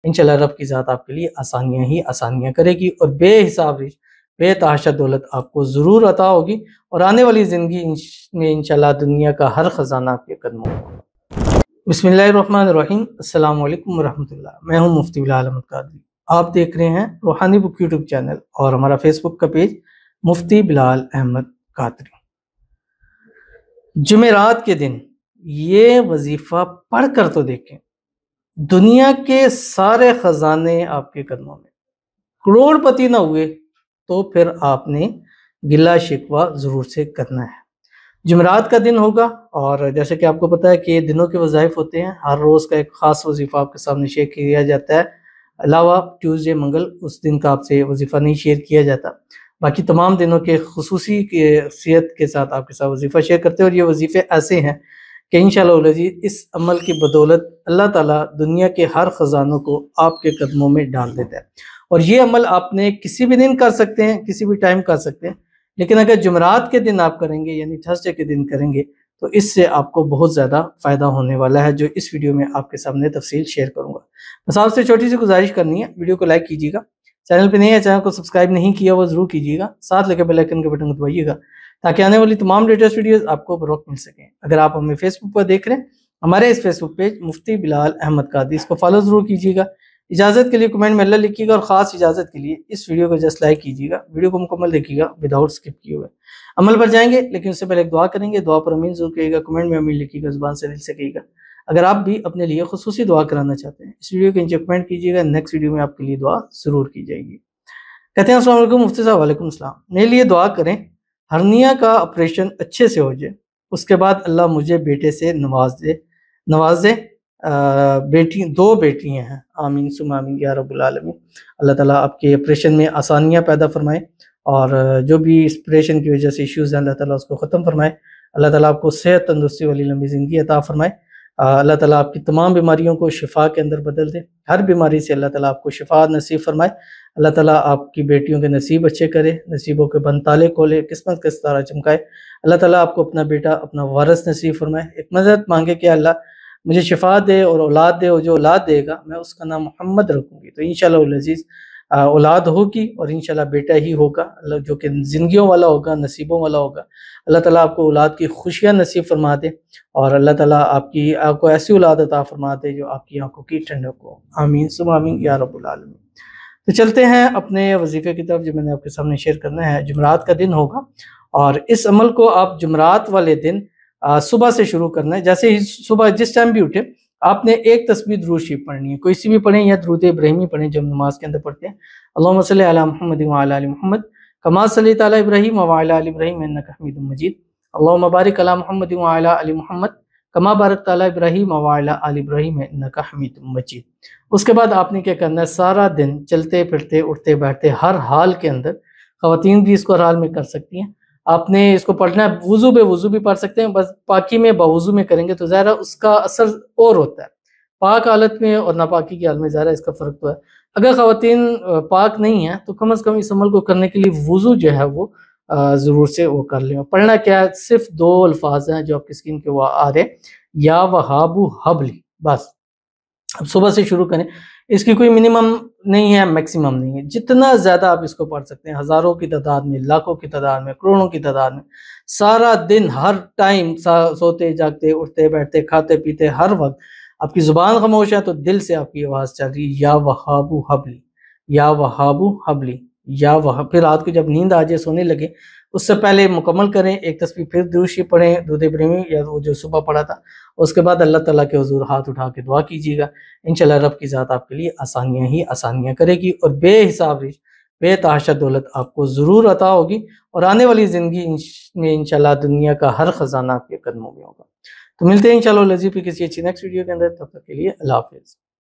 انشاءاللہ رب کی ذات آپ کے لیے آسانیاں ہی آسانیاں کرے گی اور بے حساب رزق بے تحاشا دولت آپ کو ضرور عطا ہوگی، اور آنے والی زندگی میں انشاءاللہ دنیا کا ہر خزانہ آپ کے قدموں میں ہوگا۔ بسم اللہ الرحمن الرحیم۔ السلام علیکم ورحمۃ اللہ۔ میں ہوں مفتی بلال احمد قادری۔ آپ دیکھ رہے ہیں روحانی بک یوٹیوب چینل اور ہمارا فیس بک کا پیج مفتی بلال احمد قادری۔ جمعرات کے دن یہ وظیفہ پڑھ کر تو دیکھیں، دنیا کے سارے خزانے آپ کے قدموں میں، کروڑ پتی نہ ہوئے تو پھر آپ نے گلہ شکوہ ضرور سے کرنا ہے۔ جمعرات کا دن ہوگا، اور جیسے کہ آپ کو پتہ ہے کہ دنوں کے وظائف ہوتے ہیں، ہر روز کا ایک خاص وظیفہ آپ کے سامنے شیئر کیا جاتا ہے، علاوہ ٹیوزڈے منگل اس دن کا آپ سے وظیفہ نہیں شیئر کیا جاتا۔ باقی تمام دنوں کے خصوصی صحت کے ساتھ آپ کے ساتھ وظیفہ شیئر کرتے ہیں، اور یہ وظیفے ایسے ہیں کہ انشاءاللہ العزیز اس عمل کی بدولت اللہ تعالیٰ دنیا کے ہر خزانوں کو آپ کے قدموں میں ڈال دیتا ہے۔ اور یہ عمل آپ نے کسی بھی دن کر سکتے ہیں، کسی بھی ٹائم کر سکتے ہیں، لیکن اگر جمعرات کے دن آپ کریں گے، یعنی تھرسڈے کے دن کریں گے، تو اس سے آپ کو بہت زیادہ فائدہ ہونے والا ہے، جو اس ویڈیو میں آپ کے سامنے تفصیل شیئر کروں گا۔ بس آپ سے چھوٹی سی گزارش کرنی ہے، ویڈیو کو لائک کیجیے گا، چینل پہ نہیں ہے چینل کو سبسکرائب نہیں کیا وہ ضرور کیجیے گا، ساتھ لگے بیل آئیکن کے بٹن کو دبائیے گا تاکہ آنے والی تمام لیٹسٹ ویڈیوز آپ کو بروقت مل سکیں۔ اگر آپ ہمیں فیس بک پر دیکھ رہے ہیں، ہمارے اس فیس بک پیج مفتی بلال احمد قادری، اس کو فالو ضرور کیجیے گا۔ اجازت کے لیے کمنٹ میں اللہ لکھیے گا، اور خاص اجازت کے لیے اس ویڈیو کو جسٹ لائک کیجیے گا، ویڈیو کو مکمل دیکھیے گا وداؤٹ اسکپ کیے ہوئے۔ عمل پر جائیں گے، لیکن اس سے پہلے ایک دعا کریں گے، دعا پر امین ضرور کہیے گا، کمنٹ میں امین لکھیے گا، زبان سے دل سے کہیے گا۔ اگر آپ بھی اپنے لیے خصوصی دعا کرانا چاہتے ہیں، اس ویڈیو کے نیچے کمنٹ کیجیے گا، نیکسٹ ویڈیو میں آپ کے لیے دعا ضرور کی جائے گی۔ کہتے ہیں السلام علیکم مفتی صاحب۔ وعلیکم السلام۔ میرے لیے دعا کریں، ہرنیا کا آپریشن اچھے سے ہو جائے، اس کے بعد اللہ مجھے بیٹے سے نواز دے، دو بیٹیاں ہیں، آمین ثم آمین یا رب العالمین۔ اللہ تعالیٰ آپ کے آپریشن میں آسانیاں پیدا فرمائے، اور جو بھی اس آپریشن کی وجہ سے ایشوز ہیں اللہ تعالیٰ اس کو ختم فرمائے۔ اللہ تعالیٰ آپ کو صحت، تندرستی والی لمبی زندگی عطا فرمائے۔ اللہ تعالیٰ آپ کی تمام بیماریوں کو شفا کے اندر بدل دے، ہر بیماری سے اللہ تعالیٰ آپ کو شفا نصیب فرمائے۔ اللہ تعالیٰ آپ کی بیٹیوں کے نصیب اچھے کرے، نصیبوں کے بند تالے کھولے، قسمت کا ستارہ چمکائے۔ اللہ تعالیٰ آپ کو اپنا بیٹا، اپنا وارث نصیب فرمائے۔ ایک مدد مانگے کہ اللہ مجھے شفا دے اور اولاد دے، اور جو اولاد دے گا میں اس کا نام محمد رکھوں گی۔ تو انشاءاللہ العزیز اولاد ہوگی، اور انشاءاللہ بیٹا ہی ہوگا، جو کہ زندگیوں والا ہوگا، نصیبوں والا ہوگا۔ اللہ تعالیٰ آپ کو اولاد کی خوشیاں نصیب فرما دے، اور اللہ تعالیٰ آپ کو ایسی اولاد عطا فرما دے جو آپ کی آنکھوں کی ٹھنڈک ہو، آمین ثم آمین یا رب العالمین۔ تو چلتے ہیں اپنے وظیفے کی طرف، جو میں نے آپ کے سامنے شیئر کرنا ہے۔ جمعرات کا دن ہوگا، اور اس عمل کو آپ جمعرات والے دن صبح سے شروع کرنا ہے۔ جیسے ہی صبح جس ٹائم بھی اٹھے، آپ نے ایک تسبیح درود شریف پڑھنی ہے، کوئی سی بھی پڑھیں یا درود ابراہیمی پڑھیں جو ہم نماز کے اندر پڑھتے ہیں۔ اللہم صلی علی محمد وعلی آل محمد کما صلیت علی ابراہیم وعلی آل ابراہیم انک حمید مجید۔ اللہم بارک علی محمد وعلی آل محمد کما بارکت علی ابراہیم وعلی آل ابراہیم انک حمید مجید۔ اس کے بعد آپ نے کیا کرنا ہے، سارا دن چلتے پھرتے اٹھتے بیٹھتے ہر حال کے اندر، خواتین بھی اس کو ہر حال میں کر سکتی ہیں، آپ نے اس کو پڑھنا ہے۔ وضو بے وضو بھی پڑھ سکتے ہیں، بس پاکی میں باوضو میں کریں گے تو ظاہر اس کا اثر اور ہوتا ہے۔ پاک حالت میں اور ناپاکی کی حالت میں ظاہر اس کا فرق تو ہے۔ اگر خواتین پاک نہیں ہیں تو کم از کم اس عمل کو کرنے کے لیے وضو جو ہے وہ ضرور سے وہ کر لیں۔ پڑھنا کیا ہے، صرف دو الفاظ ہیں جو آپ کی اسکرین کے وہ آ رہے، یا وہاب حبلی، بس۔ اب صبح سے شروع کریں، اس کی کوئی منیمم نہیں ہے، میکسیمم نہیں ہے، جتنا زیادہ آپ اس کو پڑھ سکتے ہیں، ہزاروں کی تعداد میں، لاکھوں کی تعداد میں، کروڑوں کی تعداد میں، سارا دن ہر ٹائم، سوتے جاگتے اٹھتے بیٹھتے کھاتے پیتے ہر وقت آپ کی زبان خاموش ہے تو دل سے آپ کی آواز چل رہی ہے، یا وہاب حبلی، یا وہاب حبلی، یا وہاب۔ پھر رات کو جب نیند آ جائے، سونے لگے، اس سے پہلے مکمل کریں ایک تسبیح، پھر درود شریف پڑھیں، درود ابراہیمی یا وہ جو صبح پڑھا تھا، اس کے بعد اللہ تعالیٰ کے حضور ہاتھ اٹھا کے دعا کیجیے گا۔ انشاءاللہ رب کی ذات آپ کے لیے آسانیاں ہی آسانیاں کرے گی، اور بے حساب رزق بے تحاشا دولت آپ کو ضرور عطا ہوگی، اور آنے والی زندگی میں انشاءاللہ دنیا کا ہر خزانہ آپ کے قدموں میں ہوگا۔ تو ملتے ہیں انشاءاللہ العزیز پہ کسی اچھی نیکسٹ ویڈیو کے اندر، تب تک کے لیے اللہ حافظ۔